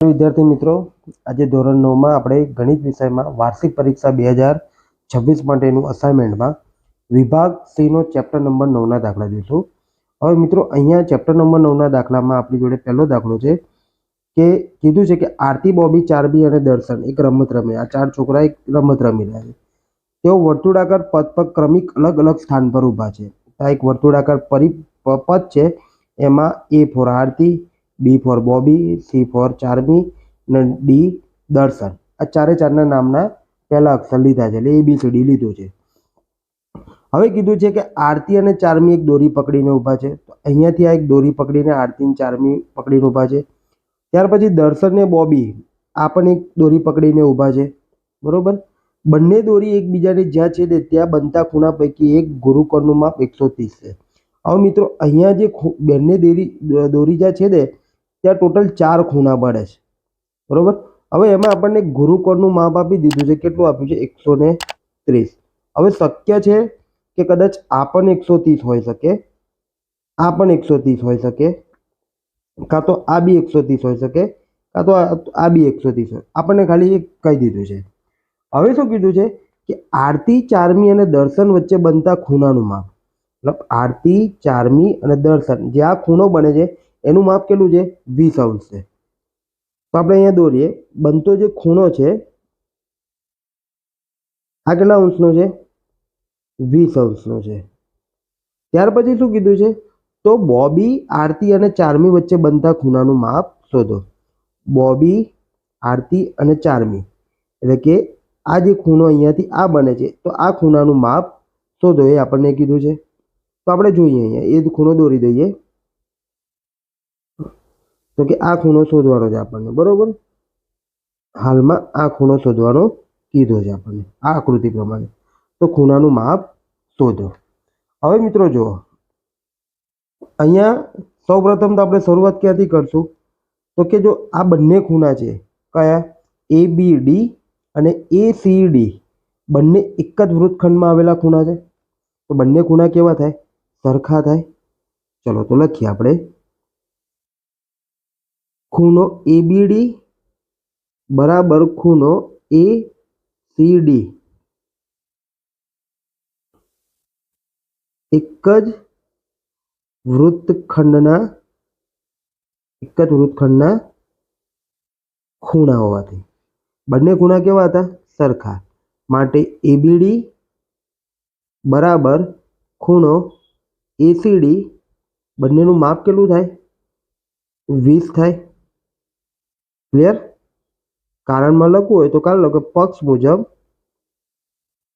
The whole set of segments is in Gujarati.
વિદ્યાર્થી મિત્રો, આજે ધોરણ 9 માં આપણે ગણિત વિષયમાં વાર્ષિક પરીક્ષા 2026 માટેનું અસાઇનમેન્ટમાં વિભાગ સી નો ચેપ્ટર નંબર 9 ના દાખલા જોઈશું. હવે મિત્રો, અહીંયા ચેપ્ટર નંબર 9 ના દાખલામાં આપણી જોડે પહેલો દાખલો છે કે કીધું છે કે આરતી, બોબી, ચારબી અને દર્શન એક રમત રમે. આ ચાર છોકરા એક રમત રમી રહ્યા છે. તેઓ વર્તુળાકાર પથ પર ક્રમિક અલગ અલગ સ્થાન પર ઊભા છે. આ એક વર્તુળાકાર પથ છે. એમાં એ ફોર આરતી, બી ફોર બોબી, સી ફોર ચારમી અને ડી દર્શન. આ ચારના નામના પહેલા અક્ષર લીધા છે, એટલે ABCD લીધું છે. હવે કીધું છે કે આરતી અને ચારમી એક દોરી પકડીને ઊભા છે. તો અહીંયાથી આ એક દોરી પકડીને આરતી અને ચારમી પકડીને ઊભા છે. ત્યાર પછી દર્શન ને બોબી આ પણ એક દોરી પકડીને ઊભા છે. બરોબર. બંને દોરી એકબીજાને જ્યાં છેદે ત્યાં બનતા ખૂણા પૈકી એક ગુરુકોણનું માપ 130 છે. હવે મિત્રો, અહીંયા જે બંને દોરી જ્યાં છેદે ત્યાં ટોટલ 4 ખૂણા પડે છે. બરોબર. હવે એમાં આપણને ગુરુકોણનું માપ આપી દીધું છે. કેટલું આપ્યું છે? 130. હવે શક્ય છે કે કદાચ આ પણ 130 હોઈ શકે, આ પણ 130 હોઈ શકે, કાં તો આ બી 130 હોઈ શકે, કાં તો આ બી 130 હોય. આપણને ખાલી એક કહી દીધું છે. હવે શું કીધું છે કે આરતી, ચારમી અને દર્શન વચ્ચે બનતા ખૂણાનું માપ. મતલબ આરતી, ચારમી અને દર્શન જે આ ખૂણો બને છે એનું માપ કેટલું છે? 20 અંશ છે. તો આપણે અહીંયા દોરીએ. બનતો જે ખૂણો છે આ કેટલા અંશનો છે? 20 અંશનો છે. ત્યાર પછી શું કીધું છે? તો બોબી, આરતી અને ચારમી વચ્ચે બનતા ખૂણાનું માપ શોધો. બોબી, આરતી અને ચારમી એટલે કે આ જે ખૂણો અહીંયાથી આ બને છે, તો આ ખૂણાનું માપ શોધો એ આપણને કીધું છે. તો આપણે જોઈએ, અહીંયા એ જ ખૂણો દોરી દઈએ. તો કે આ ખૂણો શોધવાનો છે આપણને. બરોબર. હાલમાં આ ખૂણો શોધવાનો કીધો છે આપણને આ આકૃતિ પ્રમાણે. તો ખૂણાનું માપ શોધો. હવે મિત્રો જુઓ, અહીંયા સૌપ્રથમ તો આપણે શરૂઆત ક્યાંથી કરશું? તો કે જો આ બંને ખૂણા છે, કયા? ABD અને ACD બંને એક જ વૃત્તખંડમાં આવેલા ખૂણા છે. તો બંને ખૂણા કેવા થાય? સરખા થાય. ચલો તો લખીએ આપણે. ખૂણો ABD બરાબર ખૂણો ACD એક જ વૃત્તખંડના ખૂણા હોવાથી બંને ખૂણા કેવા હતા? સરખા. માટે ABD બરાબર ખૂણો ACD બંનેનું માપ કેટલું થાય? 20 થાય. ક્લિયર? કારણમાં લખવું હોય તો કારણ લખો પક્ષ મુજબ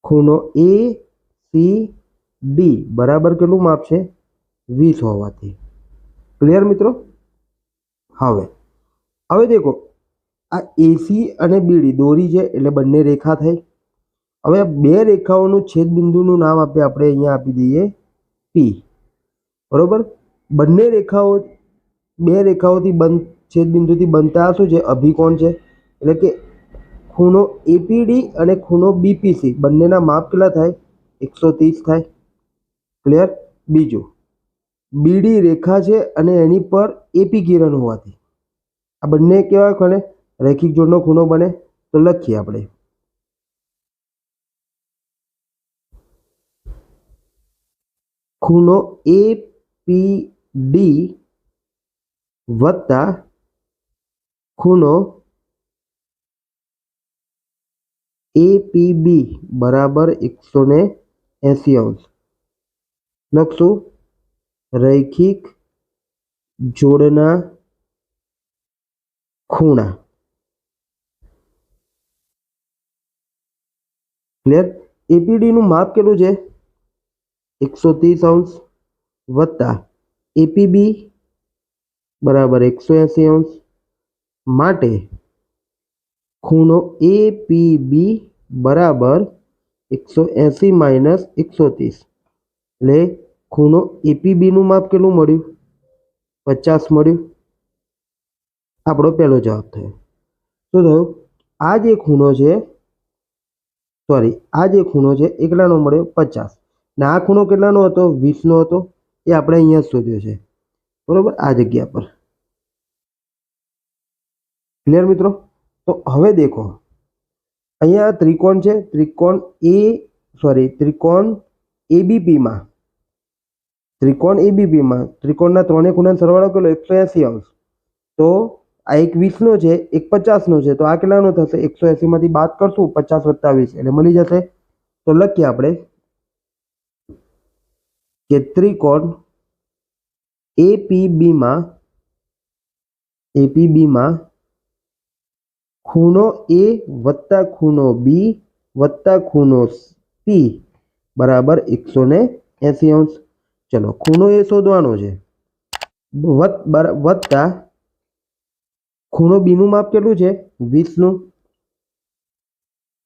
ખૂણો ACD બરાબર કેટલું માપ છે? 20 હોવાથી. ક્લિયર મિત્રો? હવે દેખો, આ AC અને BD દોરી છે એટલે બંને રેખા થઈ. હવે બે રેખાઓનું છેદબિંદુનું નામ આપણે અહીંયા આપી દઈએ P. બરોબર. બંને રેખાઓ બે રેખાઓથી છેદબિંદુથી બનતા શું છે? અભિકોણ છે. એટલે કે ખૂણો APD અને ખૂણો BPC બંનેના માપ કેટલા થાય? 130 થાય. ક્લિયર? બીજું, BD રેખા છે અને એની પર AP કિરણ હોવાથી આ બંને કેવા બને? રેખિક જોડનો ખૂણો બને. તો લખીએ આપણે. ખૂણો APD વત્તા ખૂણો APB બરાબર 180 અંશ. લખશું રૈખિક જોડના ખૂણા. ક્લિયર? APD નું માપ કેટલું છે? 130 અંશ વત્તા APB બરાબર 180 અંશ. માટે ખૂણો APB બરાબર 180 માઇનસ 130 એટલે ખૂણો APB નું માપ કેટલું મળ્યું? 50 મળ્યું. આપણો પહેલો જવાબ થયો. શું થયું? આ જે ખૂણો છે એ કેટલાનો મળ્યો? 50. ને આ ખૂણો કેટલાનો હતો? 20 નો હતો. એ આપણે અહીંયા શોધ્યો છે. બરોબર. આ જગ્યા પર ક્લિયર મિત્રો? તો હવે દેખો અહીંયા ત્રિકોણ છે, ત્રિકોણ એબીપીમાં ત્રિકોણના ત્રણેય ખૂણાનો સરવાળો કેટલો 180 અંશ. તો આ એક 20 નો છે, એક 50 નો છે, તો આ કેટલાનો થશે? 180 માંથી બાદ કરશું 50 + 20 એટલે મળી જશે. તો લખીએ આપણે કે ત્રિકોણ એપીબીમાં ખૂણો એ વત્તા ખૂણો બી વત્તા ખૂણો પી બરાબર 180 અંશ. ચલો ખૂણો એ શોધવાનો છે, વત્તા ખૂણો બી નું માપ કેટલું છે? 20 નું,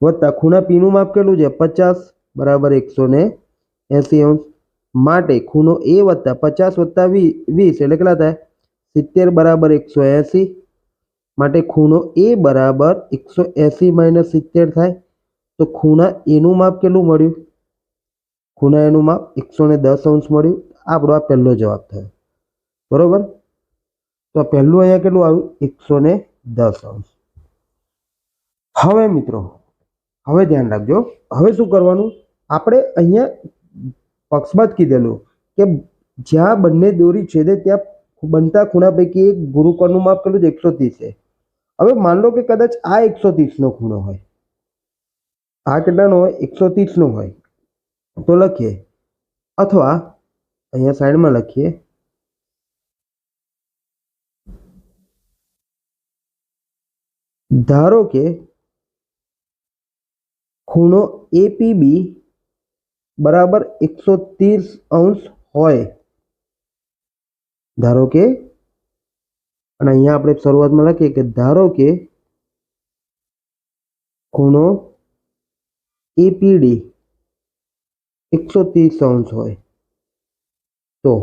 વત્તા ખૂણા પી નું માપ કેટલું છે? 50 બરાબર 180 અંશ. માટે ખૂણો એ વત્તા 50 + 20 એટલે કેટલા થાય? 70 બરાબર 180. માટે ખૂણો એ બરાબર 180 - 70 થાય. તો ખૂણા એનું માપ કેટલું મળ્યું? ખૂણા એનું માપ 110 અંશ મળ્યું. આપણો આ પહેલો જવાબ થયો. બરોબર? તો પહેલું અહીંયા કેટલું આવ્યું? 110 અંશ. હવે મિત્રો હવે ધ્યાન રાખજો. હવે શું કરવાનું? આપણે અહીંયા પક્ષપાત કીધેલું કે જ્યાં બંને દોરી છેદે ત્યાં બનતા ખૂણા પૈકી એક ગુરુકોણનું માપ કેટલું છે? 130 છે. હવે માન લો કે કદાચ આ 130 નો ખૂણો હોય, આ કેટલાનો હોય? 130 નો હોય. તો લખીએ, અથવા અહીંયા સાઈડમાં લખીએ ધારો કે ખૂણો એપીબી બરાબર 130 અંશ હોય. ધારો કે, અને અહીંયા આપણે શરૂઆતમાં લખીએ કે ધારો કે ખૂણો એપીડી 130 અંશ હોય. તો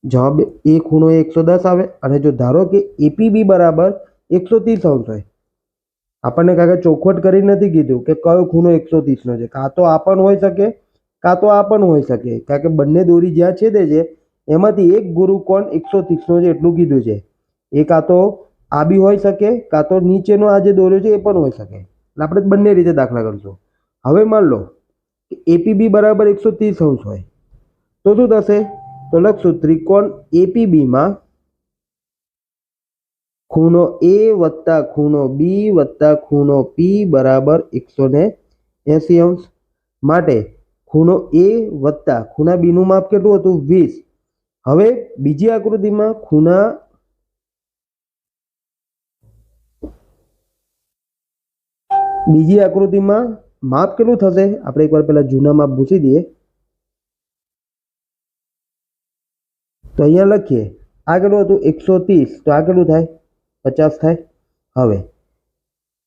જવાબ એ ખૂણો 110 આવે. અને જો ધારો કે એપીબી બરાબર 130 અંશ હોય, આપણને કાકા ચોખવટ કરી નથી કીધું કે કયો ખૂણો 130 નો છે. કાં તો આ પણ હોઈ શકે, કાં તો આ પણ હોઈ શકે. કારણ કે બંને દોરી જ્યાં છેદે છે એમાંથી એક ગુરુકોણ 130 નો છે એટલું કીધું છે. એ કાં તો આ બી હોઈ શકે, કાં તો નીચેનો આ જે દોર્યો છે એ પણ હોઈ શકે. એટલે આપણે બંને રીતે દાખલા કરીશું. હવે માન લો કે એપીબી બરાબર 130 અંશ હોય, તો શું થશે? તો લખશું ત્રિકોણ એપીબીમાં ખૂણો એ વત્તા ખૂણો બી વત્તા ખૂણો પી બરાબર 180 અંશ. માટે ખૂણો એ વત્તા ખૂણા બી નું માપ કેટલું હતું? 20. હવે બીજી આકૃતિમાં માપ કેટલું થશે? આપણે એકવાર પહેલા જૂના માપ ભૂસી દઈએ. તો અહીંયા લખીએ, આ કેટલું હતું? 130. તો આ કેટલું થાય? 50 થાય. હવે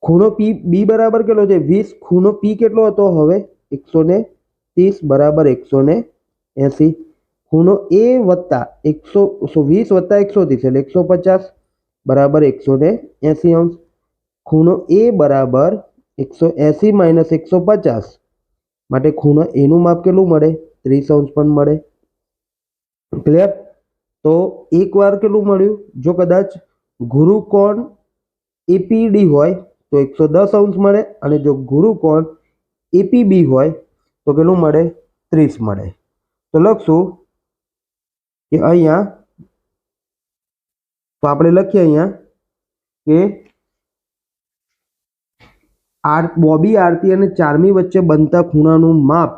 ખૂણો બી બરાબર કેટલો છે? 20. ખૂણો પી કેટલો હતો? હવે 130 બરાબર 180. ખૂણો એ વત્તા 120 વત્તા 130 એટલે 150 બરાબર 180 અંશ. ખૂણો એ બરાબર 180 - 150. માટે ખૂણો એનું માપ કેટલું મળે? 30 અંશ પણ મળે. ક્લિયર? તો એકવાર કેટલું મળ્યું? જો કદાચ ગુરુકોણ એપીડી હોય તો 110 અંશ મળે. અને જો ગુરુકોણ એપીબી હોય તો કેટલું મળે? 30 મળે. તો લખશું કે અહીંયા, તો આપણે લખીએ અહીંયા કે બોબી આરતી અને ચારમી વચ્ચે બનતા ખૂણાનું માપ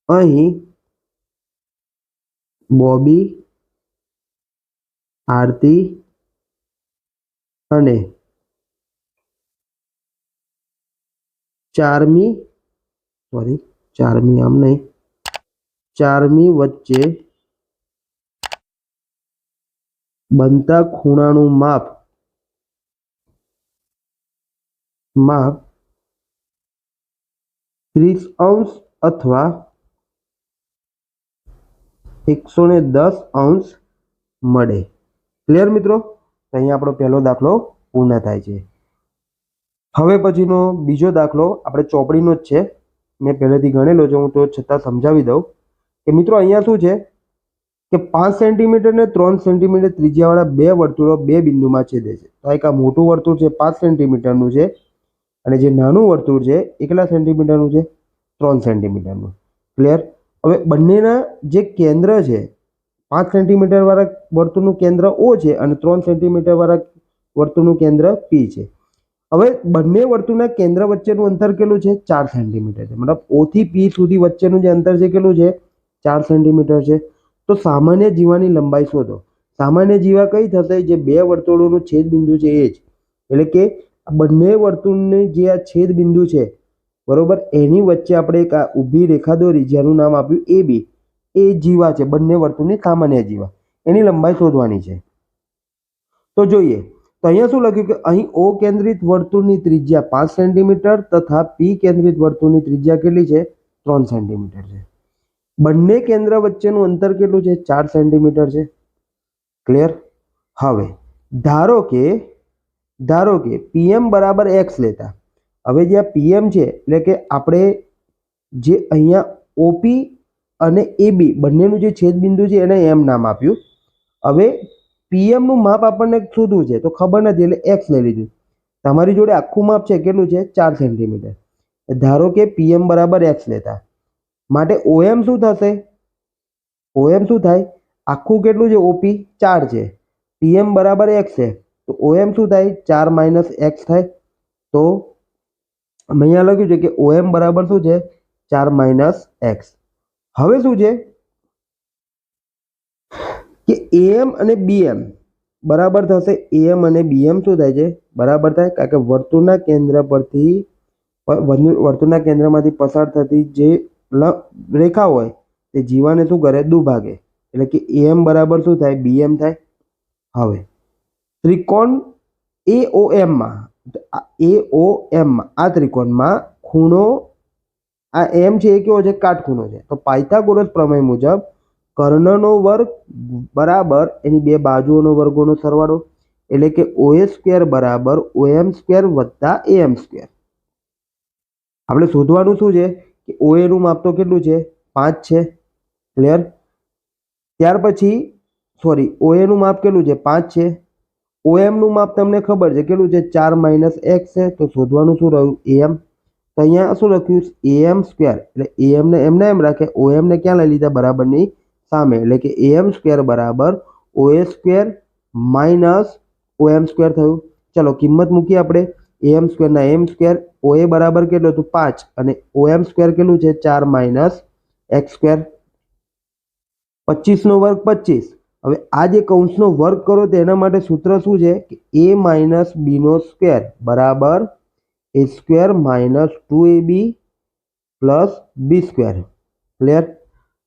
અહીં બોબી આરતી અને ચારમી વચ્ચે બનતા ખૂણાનું માપ 30 અંશ અથવા 110 અંશ મળે. ક્લિયર મિત્રો? અહીંયા આપણો પહેલો દાખલો પૂર્ણ થાય છે. હવે પછીનો બીજો દાખલો આપણે ચોપડીનો જ છે, મેં પહેલેથી ગણેલો છે, હું તો છતાં સમજાવી દઉં કે મિત્રો અહીંયા શું છે કે 5 સેન્ટીમીટર ને 3 સેન્ટીમીટર ત્રિજ્યાવાળા બે વર્તુળો બે બિંદુમાં છેદે છે. તો એક આ મોટું વર્તુળ છે 5 સેન્ટીમીટરનું છે અને જે નાનું વર્તુળ છે એ કેટલા સેન્ટીમીટરનું છે? 3 સેન્ટીમીટરનું. ક્લિયર? હવે બંનેના જે કેન્દ્ર છે 5 સેન્ટીમીટર વાળા વર્તુળનું કેન્દ્ર O છે અને 3 સેન્ટીમીટર વાળા વર્તુળનું કેન્દ્ર P છે. હવે બંને વર્તુળના કેન્દ્ર વચ્ચેનું અંતર કેટલું છે? 4 સેન્ટીમીટર છે. મતલબ O થી P સુધી વચ્ચેનું જે અંતર છે કેટલું છે? 4 સેન્ટીમીટર છે. તો સામાન્ય જીવાની લંબાઈ શોધો. સામાન્ય જીવા કઈ થશે? જે બે વર્તુળોનું છેદ બિંદુ છે એ જ. એટલે કે બંને વર્તુળની જે આ છેદ બિંદુ છે બરોબર, એની વચ્ચે આપણે એક આ ઊભી રેખા દોરી જેનું નામ આપ્યું AB. એ જીવા છે, બંને વર્તુળની સામાન્ય જીવા. એની લંબાઈ શોધવાની છે. તો જોઈએ, તો અહીંયા શું લખ્યું કે અહીં O કેન્દ્રિત વર્તુળની ત્રિજ્યા 5 સેન્ટીમીટર તથા P કેન્દ્રિત વર્તુળની ત્રિજ્યા કેટલી છે? 3 સેન્ટીમીટર છે. બંને કેન્દ્ર વચ્ચેનું અંતર કેટલું છે? 4 સેન્ટીમીટર છે. ક્લિયર? હવે ધારો કે PM બરાબર x લેતા. હવે જે આ PM છે એટલે કે આપણે જે અહીંયા OP અને AB બંનેનું જે છેદ બિંદુ છે એને M નામ આપ્યું. હવે PM નું માપ આપણને શોધવું છે તો ખબર નથી એટલે x લઈ લીધું. તમારી જોડે આખું માપ છે કેટલું છે? 4 સેન્ટીમીટર. ધારો કે PM બરાબર x લેતા, માટે OM શું થશે? OM શું થાય? આખું કેટલું છે? OP 4 છે, PM બરાબર x છે, તો OM શું થાય? 4 માઇનસ x થાય. તો અહીંયા લખ્યું છે કે OM બરાબર શું છે? 4 માઇનસ x. હવે શું છે કે AM અને BM બરાબર થશે. AM અને BM શું થાય છે? બરાબર થાય, કારણ કે વર્તુળના કેન્દ્રમાંથી પસાર થતી જે રેખા હોય તે જીવાને શું કરે? દુભાગે. એટલે કે AM બરાબર શું થાય? BM થાય. હવે ત્રિકોણ AOM આ ત્રિકોણમાં ખૂણો આ M છે એ કેવો છે? કાટખૂણો છે. તો પાયથાગોરસ પ્રમેય મુજબ કર્ણનો વર્ગ બરાબર એની બે બાજુઓનો વર્ગોનો સરવાળો, એટલે કે OA² બરાબર OM² વત્તા AM². આપણે શોધવાનું શું છે કે OA નું માપ તો કેટલું છે? 5 છે. ક્લિયર? ત્યાર પછી OA નું માપ કેટલું છે? 5 છે. OM નું માપ તમને ખબર છે કેટલું છે? 4 માઇનસ x છે. તો શોધવાનું શું રહ્યું? AM. તો અહીંયા શું લખ્યું? AM². એટલે AM ને એમ રાખે, OM ને ક્યાં લઈ લીધા? બરાબરની સામે. એટલે કે AM² બરાબર OA² માઇનસ OM² થયું. ચલો કિંમત મૂકીએ આપણે. AM² ના AM², OA બરાબર કેટલું હતું? 5 અને OM² કેટલું છે? 4 માઇનસ x². 25 નો વર્ગ 25. હવે આ જે કૌંસનો વર્ગ કરો તો એના માટે સૂત્ર શું છે કે A માઇનસ B નો સ્ક્વેર બરાબર A² minus 2AB plus B². Clear?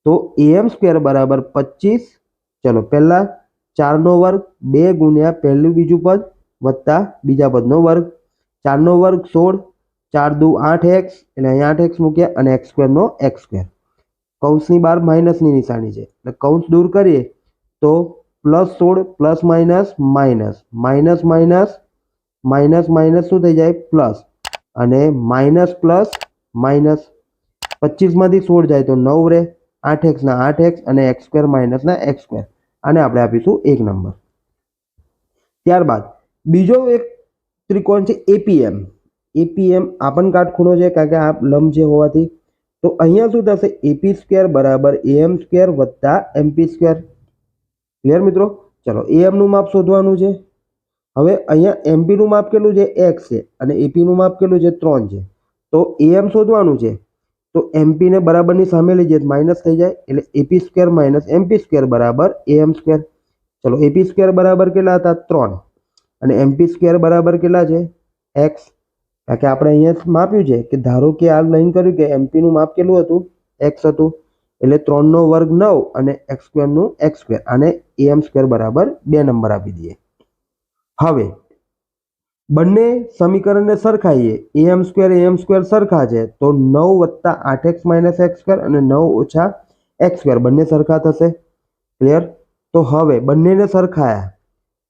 તો AM² બરાબર 25. ચલો પહેલા 4 નો વર્ગ 2 ગુણ્યા પહેલું બીજું પદ વત્તા બીજા પદનો વર્ગ. 4 નો વર્ગ 16, 4 દુ 8x, એટલે અહીંયા 8x મૂક્યા અને x² નો x². કૌંસની બહાર માઇનસની નિશાની છે એટલે કૌંસ દૂર કરીએ તો +16 plus minus minus minus minus minus minus શું થઈ જાય? પ્લસ, અને માઇનસ પ્લસ માઇનસ. 25 માંથી 16 જાય તો 9 રહે. 8x ના 8x અને x² માઇનસ ના x². આને આપણે આપીશું 1 નંબર. ત્યારબાદ બીજો એક ત્રિકોણ છે APM. આ પણ કાટખૂણો છે કારણ કે આ લંબ છે હોવાથી. તો અહીંયા શું થશે? AP² બરાબર AM² વત્તા MP². ક્લિયર મિત્રો? ચલો AM નું માપ શોધવાનું છે. હવે અહીંયા MP નું માપ કેટલું છે? x છે અને AP નું માપ કેટલું છે? 3 છે. તો AM શોધવાનું છે તો MP ને બરાબરની સામે લઈ જઈએ માઇનસ થઈ જાય, એટલે AP² માઇનસ MP² બરાબર AM². ચલો AP² બરાબર કેટલા હતા? 3 અને MP² બરાબર કેટલા છે? x. કારણ કે આપણે અહીંયા માપ્યું છે કે ધારો કે આ લાઈન કર્યું કે MP નું માપ કેટલું હતું? x હતું. એટલે 3 નો વર્ગ 9 અને x² નું x². આને AM² બરાબર 2 નંબર આપી દઈએ. હવે બંને સમીકરણને સરખાઈએ. AM² સરખા છે તો 9 વત્તા 8x માઇનસ x² અને 9 ઓછા x² બંને સરખા થશે. ક્લિયર? તો હવે બંનેને સરખાયા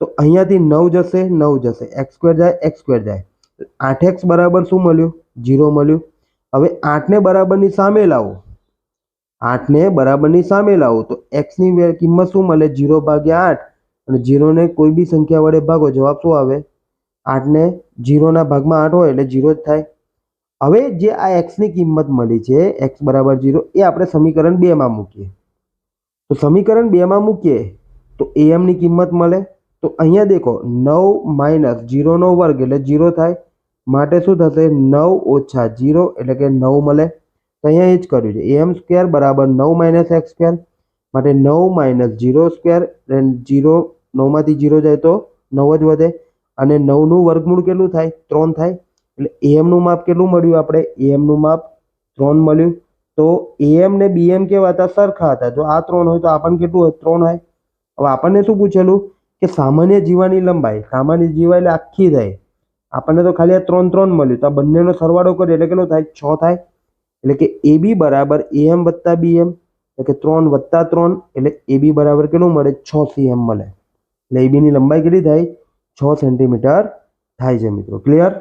તો અહીંયાથી 9 જશે, 9 જશે, x² જાય, x² જાય. 8x બરાબર શું મળ્યું? 0 મળ્યું. હવે 8 ને બરાબરની સામે લાવો 8ને બરાબરની સામે લાવો તો એક્સની કિંમત શું મળે? 0/8 અને 0ને કોઈ બી સંખ્યા વડે ભાગો, જવાબ શું આવે? 8ને 0ના ભાગમાં 8 હોય એટલે 0 જ થાય. હવે જે આ એક્સની કિંમત મળી છે x બરાબર 0 એ આપણે સમીકરણ 2માં મૂકીએ. તો સમીકરણ 2માં મૂકીએ તો am ની કિંમત મળે. તો અહીંયા દેખો 9 - 0નો વર્ગ એટલે 0 થાય. માટે શું થશે? 9 - 0 એટલે કે 9 મળે. તો અહીંયા એ જ કર્યું છે. am² બરાબર 9 - x². માટે 9 - 0² 0 9માંથી 0 જાય તો 9 જ વધે. અને 9નું વર્ગમૂળ કેટલું થાય? 3 થાય. એટલે am નું માપ કેટલું મળ્યું? આપણે am નું માપ 3 મળ્યું. તો am ને bm કેવા હતા? સરખા હતા. જો આ 3 હોય તો આ પણ કેટલું હોય? 3 હોય. હવે આપણને શું પૂછેલું કે સામાન્ય જીવાની લંબાઈ. સામાન્ય જીવા એટલે આખી થાય. આપણને તો ખાલી આ 3 3 મળ્યું. તો આ બંનેનો સરવાળો કરીએ એટલે કેટલો થાય? 6 થાય. એટલે કે AB બરાબર AM વત્તા BM એટલે કે 3 વત્તા 3 એટલે AB બરાબર કેટલું મળે? 6 cm મળે. એટલે AB ની લંબાઈ કેટલી થાય? 6 સેન્ટીમીટર થાય છે મિત્રો. ક્લિયર?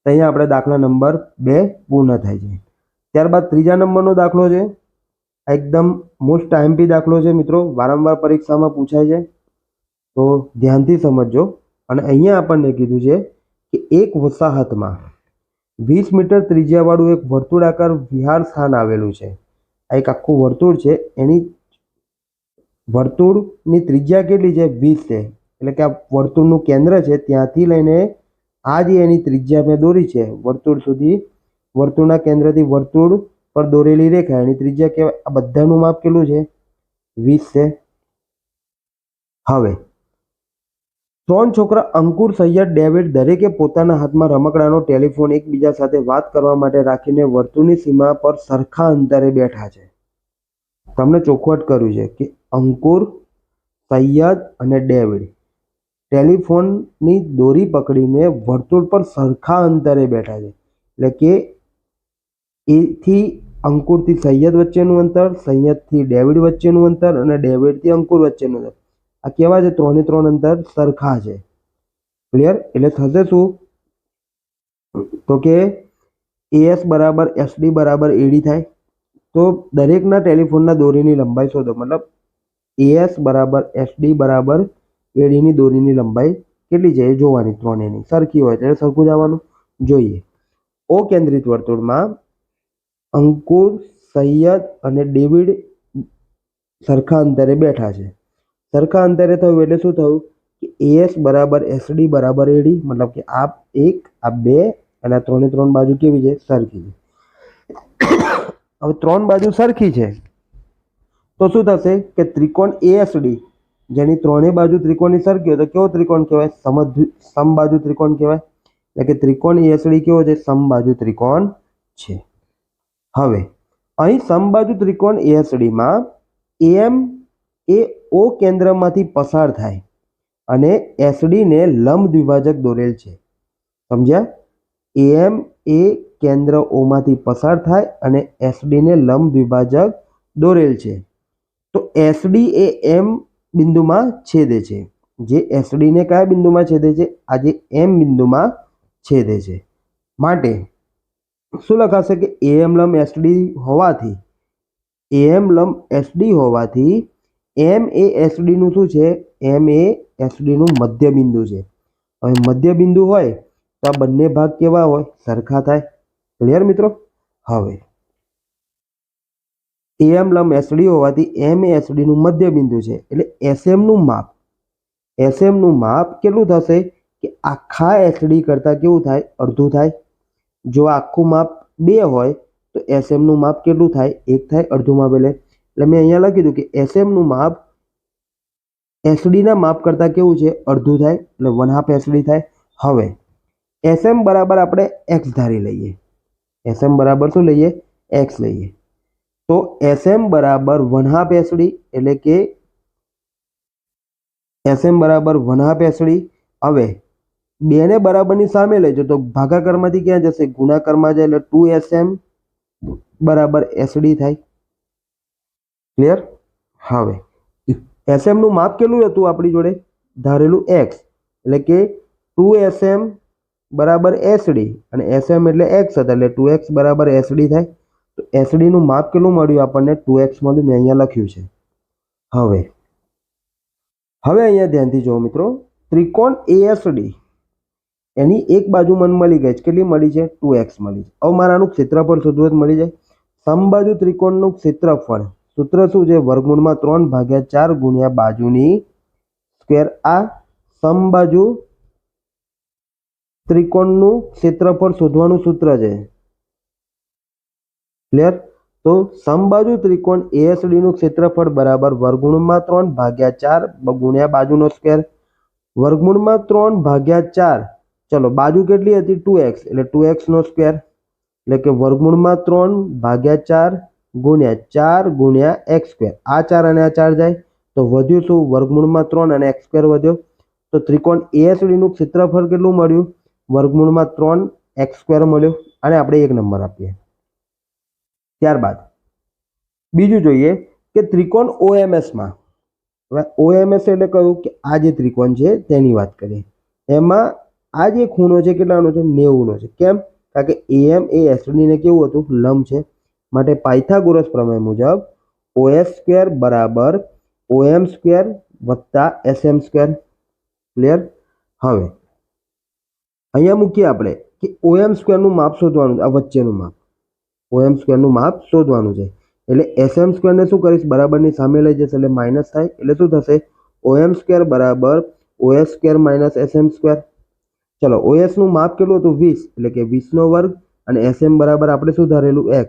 તો અહીંયા આપણે દાખલા નંબર 2 પૂર્ણ થાય છે. ત્યારબાદ ત્રીજા નંબરનો દાખલો છે. આ એકદમ મોસ્ટ આઈએમપી દાખલો છે મિત્રો. વારંવાર પરીક્ષામાં પૂછાય છે. તો ધ્યાનથી સમજજો. અને અહીંયા આપણને કીધું છે કે એક વસાહતમાં 20 મીટર ત્રિજ્યાવાળું એક વર્તુળાકાર વિહાર સ્થાન આવેલું છે. આ એક આખું વર્તુળ છે. એની વર્તુળની ત્રિજ્યા કેટલી છે? 20 છે. એટલે કે આ વર્તુળનું કેન્દ્ર છે ત્યાંથી લઈને આ જે એની ત્રિજ્યા મેં દોરી છે વર્તુળ સુધી, વર્તુળના કેન્દ્રથી વર્તુળ પર દોરેલી રેખા એની ત્રિજ્યા કહેવાય. આ બધાનું માપ કેટલું છે? 20 છે. હવે 3 છોકરા અંકુર, સૈયદ, ડેવિડ દરેકે પોતાના હાથમાં રમકડાનો ટેલિફોન એકબીજા સાથે વાત કરવા માટે રાખીને વર્તુળની સીમા પર સરખા અંતરે બેઠા છે. તમને ચોખવટ કર્યું છે કે અંકુર, સૈયદ અને ડેવિડ ટેલિફોનની દોરી પકડીને વર્તુળ પર સરખા અંતરે બેઠા છે. એટલે કે એથી અંકુરથી સૈયદ વચ્ચેનું અંતર, સૈયદથી ડેવિડ વચ્ચેનું અંતર અને ડેવિડથી અંકુર વચ્ચેનું અંતર આ કેવા છે? 3 3 અંતર સરખા છે. ક્લિયર? એટલે થશે શું? તો કે AS બરાબર SD બરાબર AD થાય. તો દરેકના ટેલિફોનના દોરીની લંબાઈ શોધો. મતલબ AS બરાબર SD બરાબર ADની દોરીની લંબાઈ કેટલી છે એ જોવાની. 3ની સરખી હોય એટલે સરખું જવાનું. જોઈએ. ઓ કેન્દ્રિત વર્તુળમાં અંકુર, સૈયદ અને ડેવિડ સરખા અંતરે બેઠા છે. સરખા અંતરે થયું એટલે શું થયું કે AS બરાબર SD બરાબર AD. મતલબ કે આ 1 આ 2 અને આ 3 બાજુ કેવી છે? સરખી છે. હવે 3 બાજુ સરખી છે તો શું થશે કે ત્રિકોણ ASD જેની 3 બાજુ ત્રિકોણની સરખી હોય તો કેવો ત્રિકોણ કહેવાય? સમબાજુ ત્રિકોણ કહેવાય. એટલે કે ત્રિકોણ ASD કેવો છે? સમબાજુ ત્રિકોણ છે. હવે અહીં સમબાજુ ત્રિકોણ ASDમાં AM એ O કેન્દ્રમાંથી પસાર થાય અને SD ને લંબ દ્વિભાજક દોરેલ છે. સમજ્યા? AM એ કેન્દ્ર O માંથી પસાર થાય અને SD ને લંબ દ્વિભાજક દોરેલ છે. તો SD એ M બિંદુમાં છેદે છે. જે SD ને કયા બિંદુમાં છેદે છે? આ જે M બિંદુમાં છેદે છે. માટે શું લખાશે કે AM લંબ SD હોવાથી M એ SD નું શું છે? M એ SD નું મધ્ય બિંદુ છે. હવે મધ્ય બિંદુ હોય તો આ બંને ભાગ કેવા હોય? સરખા થાય. ક્લિયર મિત્રો? હવે AM લંબ SD હોવાથી M એ SD નું મધ્ય બિંદુ છે. એટલે SM નું માપ કેટલું થશે કે આખા SD કરતાં કેવું થાય? અડધું થાય. જો આખું માપ 2 હોય તો SM નું માપ કેટલું થાય? 1 થાય. અડધું માપ એટલે મેં અહીંયા લખી દીધું કે SM નું માપ SD ના માપ કરતાં કેવું છે? અડધું થાય. એટલે 1/2 SD થાય. હવે SM બરાબર આપણે x ધારી લઈએ. SM બરાબર શું લઈએ? x લઈએ. તો SM બરાબર 1/2 SD એટલે કે SM બરાબર 1/2 SD. હવે 2 ને બરાબરની સામે લેજો તો ભાગાકારમાંથી ક્યાં જશે? ગુણાકારમાં જાય એટલે 2SM બરાબર SD થાય. ક્લિયર? હવે SM નું માપ કેટલું હતું આપણી જોડે? ધારેલું x એટલે કે 2SM બરાબર SD અને SM એટલે x હતા એટલે 2x બરાબર SD થાય. તો એસડી નું માપ કેટલું મળ્યું આપણને 2x મળ્યું, મેં અહીંયા લખ્યું છે. હવે અહીંયા ધ્યાનથી જુઓ મિત્રો, ત્રિકોણ એએસડી એની એક બાજુ મને મળી ગઈ છે, કેટલી મળી છે? 2x મળી છે. હવે મારે આનું ક્ષેત્રફળ શોધવું તો મળી જાય. સમબાજુ ત્રિકોણનું ક્ષેત્રફળ સૂત્ર શું છે? વર્ગમૂળમાં 3/4 ગુણ્યા બાજુની સ્ક્વેર. આ સમબાજુ ત્રિકોણનું ક્ષેત્રફળ શોધવાનું સૂત્ર છે. ક્લિયર? તો સમબાજુ ત્રિકોણ એએસડી નું ક્ષેત્રફળ બરાબર વર્ગમૂળમાં 3/4 ગુણ્યા બાજુનો સ્ક્વેર. વર્ગમૂળમાં 3/4, ચલો બાજુ કેટલી હતી? 2x, એટલે 2x નો સ્ક્વેર, એટલે કે વર્ગમૂળમાં 3/4 ગુણ્યા 4 ગુણ્યા x સ્ક્વેર. આ 4 અને આ 4 જાય તો વધ્યું શું? વર્ગમૂળમાં 3 અને x સ્ક્વેર વધ્યો. તો ત્રિકોણ એએસડી નું ક્ષેત્રફળ કેટલું મળ્યું? વર્ગમૂળમાં 3x સ્ક્વેર મળ્યો. અને આપણે 1 નંબર આપીએ. ત્યારબાદ બીજું જોઈએ કે ત્રિકોણ ઓએમએસમાં. હવે ઓએમએસ એટલે કહ્યું કે આ જે ત્રિકોણ છે તેની વાત કરીએ. એમાં આ જે ખૂણો છે કેટલાનો છે? 90 નો છે. કેમ? કારણ કે એમ એ એસડી ને કેવું હતું? લંબ છે. માટે પાયથાગોરસ પ્રમેય મુજબ OS સ્ક્વેર બરાબર OM સ્ક્વેર વત્તા SM સ્ક્વેર. ક્લિયર? હવે અહીંયા મૂકીએ આપણે કે OM સ્ક્વેરનું માપ શોધવાનું છે. આ વચ્ચેનું માપ OM સ્ક્વેરનું માપ શોધવાનું છે. એટલે SM સ્ક્વેરને શું કરીશ? બરાબરની સામે લઈ જશે એટલે માઇનસ થાય. એટલે શું થશે? OM સ્ક્વેર બરાબર OS square minus SM square. ચલો OS નું માપ કેટલું હતું? 20, એટલે કે 20 નો વર્ગ, અને SM બરાબર આપણે શું ધારેલું? x,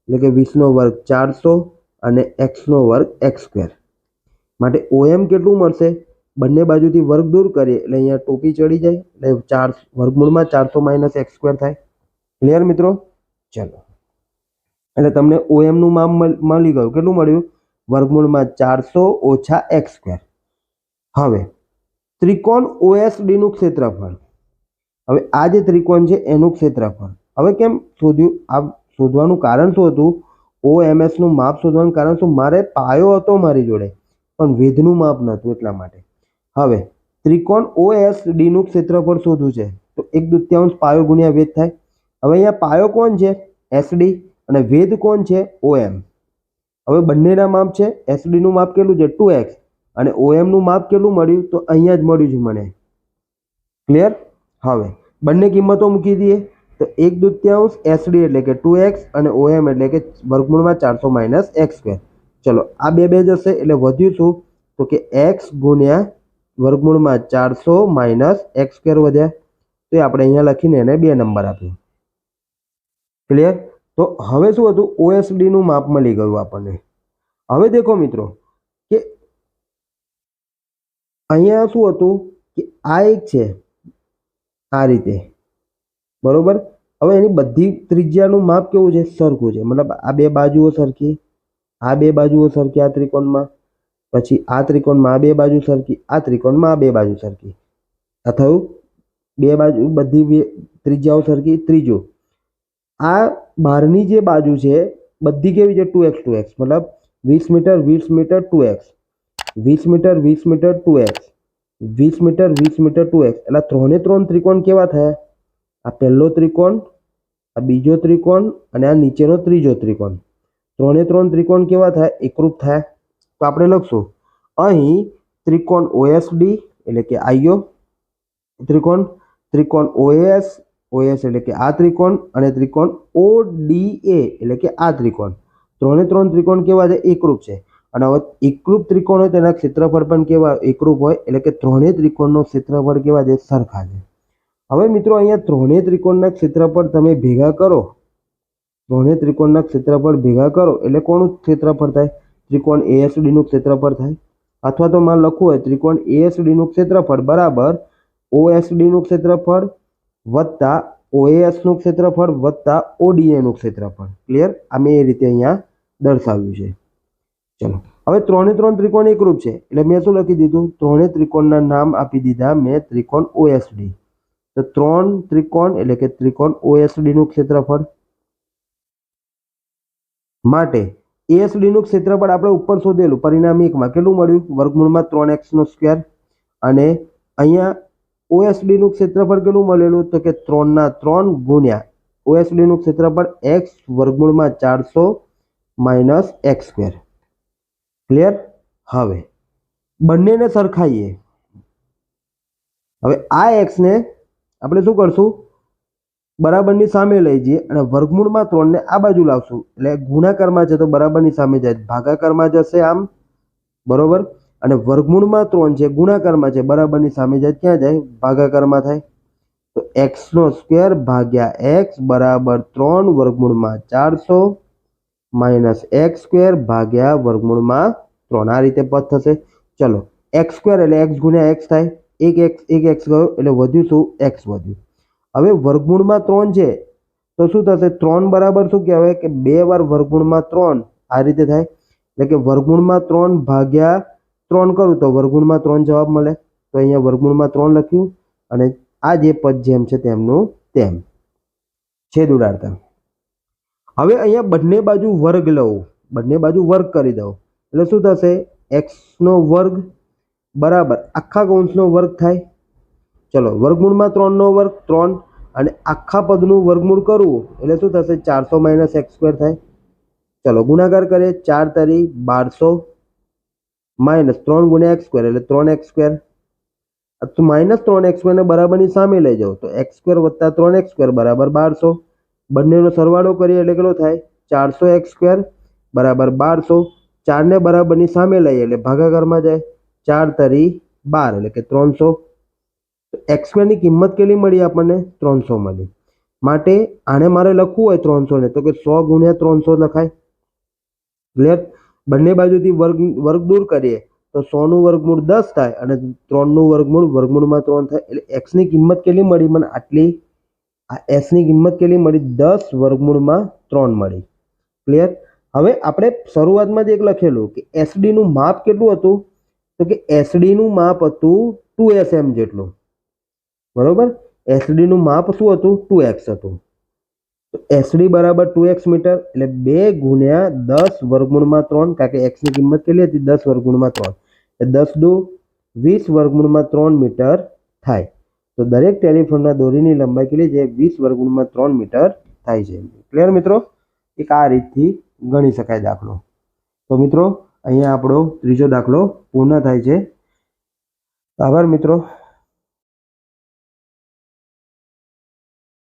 એટલે કે 20 નો વર્ગ 400 અને x નો વર્ગ x સ્ક્વેર. માટે OM કેટલું મળશે? બંને બાજુથી વર્ગ દૂર કરીએ એટલે અહીંયા ટોપી ચડી જાય એટલે 4 વર્ગમૂળમાં 400 માઇનસ x સ્ક્વેર થાય. ક્લિયર મિત્રો? ચલો એટલે તમને OM નું માપ મળી ગયું. કેટલું મળ્યું? વર્ગમૂળમાં 400 ઓછા x સ્ક્વેર. હવે ત્રિકોણ OSD નું ક્ષેત્રફળ. હવે આ જે ત્રિકોણ છે એનું ક્ષેત્રફળ હવે કેમ શોધ્યું? આ શોધવાનું કારણ શું હતું? OMS નું માપ શોધવાનું કારણ શું? મારે પાયો હતો મારી જોડે પણ વેધનું માપ નહોતું, એટલા માટે. હવે ત્રિકોણ OSD નું ક્ષેત્રફળ શોધવું છે તો 1/2 પાયો ગુણ્યા વેધ થાય. હવે અહીંયા પાયો કોણ છે? SD, અને વેધ કોણ છે? OM. હવે બંનેના માપ છે. SD નું માપ કેટલું છે? 2x, અને OM નું માપ કેટલું મળ્યું? તો અહીંયા જ મળ્યું છે મને. ક્લિયર? હવે બંને કિંમતો મૂકી દઈએ તો 1/2 SD એટલે કે 2x અને OM એટલે કે વર્ગમૂળમાં 400 માઇનસ x સ્ક્વેર. ચલો આ બે જશે એટલે વધ્યું શું? તો કે x ગુણ્યા વર્ગમૂળમાં 400 માઇનસ x સ્ક્વેર વધ્યા. તો આપણે અહીંયા લખીને એને 2 નંબર આપ્યો. ક્લિયર? તો હવે શું હતું? OSD નું માપ મળી ગયું આપણને. હવે દેખો મિત્રો કે અહીંયા શું હતું કે આ એક છે આ રીતે, બરોબર. હવે એની બધી ત્રિજ્યાનું માપ કેવું છે? સરખું છે. મતલબ આ બે બાજુઓ સરખી, આ બે બાજુઓ સરખી આ ત્રિકોણમાં, પછી આ ત્રિકોણમાં આ બે બાજુ સરખી, આ ત્રિકોણમાં આ બે બાજુ સરખી. આ થયું બે બાજુ બધી ત્રિજ્યાઓ સરખી. ત્રીજું, આ બહારની જે બાજુ છે બધી કેવી છે? 2x 2x, મતલબ 20 metre 20 metre 2x, 20 metre 20 metre 2x, 20 metre 20 metre 2x. એટલે 3 ત્રિકોણ કેવા થયા? આ પહેલો ત્રિકોણ, આ બીજો ત્રિકોણ અને આ નીચેનો ત્રીજો ત્રિકોણ. 3 ત્રિકોણ કેવા થાય? એકરૂપ થયા. તો આપણે લખશું અહીં ત્રિકોણ OSD એટલે કે આયો ત્રિકોણ, ત્રિકોણ OAS એટલે કે આ ત્રિકોણ, અને ત્રિકોણ ODA એટલે કે આ ત્રિકોણ. 3 ત્રિકોણ કેવા છે? એકરૂપ છે. અને હવે એકરૂપ ત્રિકોણ હોય તેના ક્ષેત્રફળ પણ કેવા? એકરૂપ હોય. એટલે કે 3 ત્રિકોણનો ક્ષેત્રફળ કેવા છે? સરખા છે. હવે મિત્રો અહીંયા 3 ત્રિકોણના ક્ષેત્રફળ તમે ભેગા કરો, 3 ત્રિકોણના ક્ષેત્રફળ ભેગા કરો એટલે કોનું ક્ષેત્રફળ થાય? ત્રિકોણ ASD નું ક્ષેત્રફળ થાય. અથવા તો મારે લખવું હોય ત્રિકોણ ASD નું ક્ષેત્રફળ બરાબર OSD નું ક્ષેત્રફળ વત્તા OAS નું ક્ષેત્રફળ વત્તા ODA નું ક્ષેત્રફળ. ક્લિયર? આ મેં એ રીતે અહીંયા દર્શાવ્યું છે. ચલો હવે 3 ત્રિકોણ એકરૂપ છે એટલે મેં શું લખી દીધું? 3 ત્રિકોણના નામ આપી દીધા મેં ત્રિકોણ OSD. તો 3 ત્રિકોણ એટલે કે ત્રિકોણ OSD નું ક્ષેત્રફળ. માટે ASD નું ક્ષેત્રફળ આપણે ઉપર શોધેલું પરિણામ 1 માં કેટલું મળ્યું? વર્ગમૂળમાં 3x નો સ્ક્વેર. અને અહીંયા OSD નું ક્ષેત્રફળ કેટલું મળેલું? તો કે 3 ગુણ્યા ઓએસડી નું ક્ષેત્રફળ x વર્ગમૂળમાં 400 માઇનસ એક્સ સ્ક્વેર. ક્લિયર? હવે બંનેને સરખાઈએ. હવે આ એક્સ ને આપણે શું કરશું, બરાબરની સામે લઈ જઈએ અને વર્ગમૂળમાં 3 ને આ બાજુ લાવશું. એટલે ગુણાકારમાં છે તો બરાબરની સામે જાય, ભાગાકારમાં જશે આમ, બરોબર. અને વર્ગમૂળમાં 3 છે, ગુણાકારમાં છે, બરાબરની સામે જાય, ક્યાં જાય? ભાગાકારમાં થાય. તો x નો સ્ક્વેર ભાગ્યા x બરાબર 3 વર્ગમૂળમાં 400 માઇનસ એક્સ સ્ક્વેર ભાગ્યા વર્ગમૂળમાં 3. આ રીતે પદ થશે. ચલો, એક્સ સ્ક્વેર એટલે x ગુણ્યા x થાય. એક એક્સ ગયો એટલે વધ્યું શું? x વધ્યું. હવે વર્ગમૂળમાં 3 છે તો શું થશે? 3 બરાબર શું કહેવાય કે 2 વાર વર્ગમૂળમાં 3 આ રીતે થાય. એટલે કે વર્ગમૂળમાં 3 ભાગ્યા 3 કરું તો વર્ગમૂળમાં 3 જવાબ મળે. તો અહીંયા વર્ગમૂળમાં 3 લખ્યું અને આ જે પદ જેમ છે તેમનું તેમ. છેદ ઉડાડતા. હવે અહીંયા બંને બાજુ વર્ગ લઉં, બંને બાજુ વર્ગ કરી દઉં એટલે શું થશે? એક્સ નો વર્ગ બરાબર આખા કૌંસનો વર્ગ થાય. ચલો, વર્ગમૂળમાં 3 નો વર્ગ 3 અને આખા પદનું વર્ગમૂળ કરવું એટલે શું થશે? 400 માઇનસ એક્સ સ્ક્વેર થાય. ચલો, ગુણાકાર કરીએ. 4 તારી 1200 માઇનસ 3 ગુણ્યા એક્સ સ્ક્વેર એટલે 3x સ્ક્વેર. તો માઇનસ 3x સ્ક્વેર ને બરાબરની સામે લઈ જાઓ તો x સ્ક્વેર વત્તા 3x સ્ક્વેર બરાબર 1200. બંનેનો સરવાળો કરીએ એટલે કેટલો થાય? 400x સ્ક્વેર બરાબર 1200. 4 ને બરાબરની સામે લઈએ એટલે ભાગાકારમાં જાય. 4 તારી 12 એટલે કે 300. એક્સ સ્ક્વેરની કિંમત કેટલી મળી આપણને? 300 મળી. માટે આને મારે લખવું હોય 300 ને તો કે 100 ગુણ્યા 300 લખાય. ક્લિયર? બંને બાજુથી વર્ગ દૂર કરીએ તો 100 નું વર્ગમૂળ 10 થાય અને 3 નું વર્ગમૂળ વર્ગમૂળમાં 3 થાય. એટલે x ની કિંમત કેટલી મળી મને? આટલી. આ s ની કિંમત કેટલી મળી? 10 વર્ગમૂળમાં 3 મળી. ક્લિયર? હવે આપણે શરૂઆતમાં જ એક લખેલું કે SD નું માપ કેટલું હતું? તો કે SD નું માપ હતું 2sm જેટલું. બરોબર? SD નું માપ શું હતું? 2x હતું. તો SD બરાબર 2x મીટર એટલે 2 ગુણ્યા 10 વર્ગમૂળમાં 3, કારણ કે x ની કિંમત કેટલી હતી? 10 વર્ગમૂળમાં 3 એટલે 10 દુ 20 વર્ગમૂળમાં 3 મીટર થાય. તો દરેક ટેલિફોનના દોરીની લંબાઈ કેટલી છે? 20 વર્ગમૂળમાં 3 મીટર થાય છે. ક્લિયર મિત્રો? એક આ રીતથી ગણી શકાય દાખલો. તો મિત્રો અહીંયા આપણો ત્રીજો દાખલો પૂર્ણ થાય છે. આભાર મિત્રો.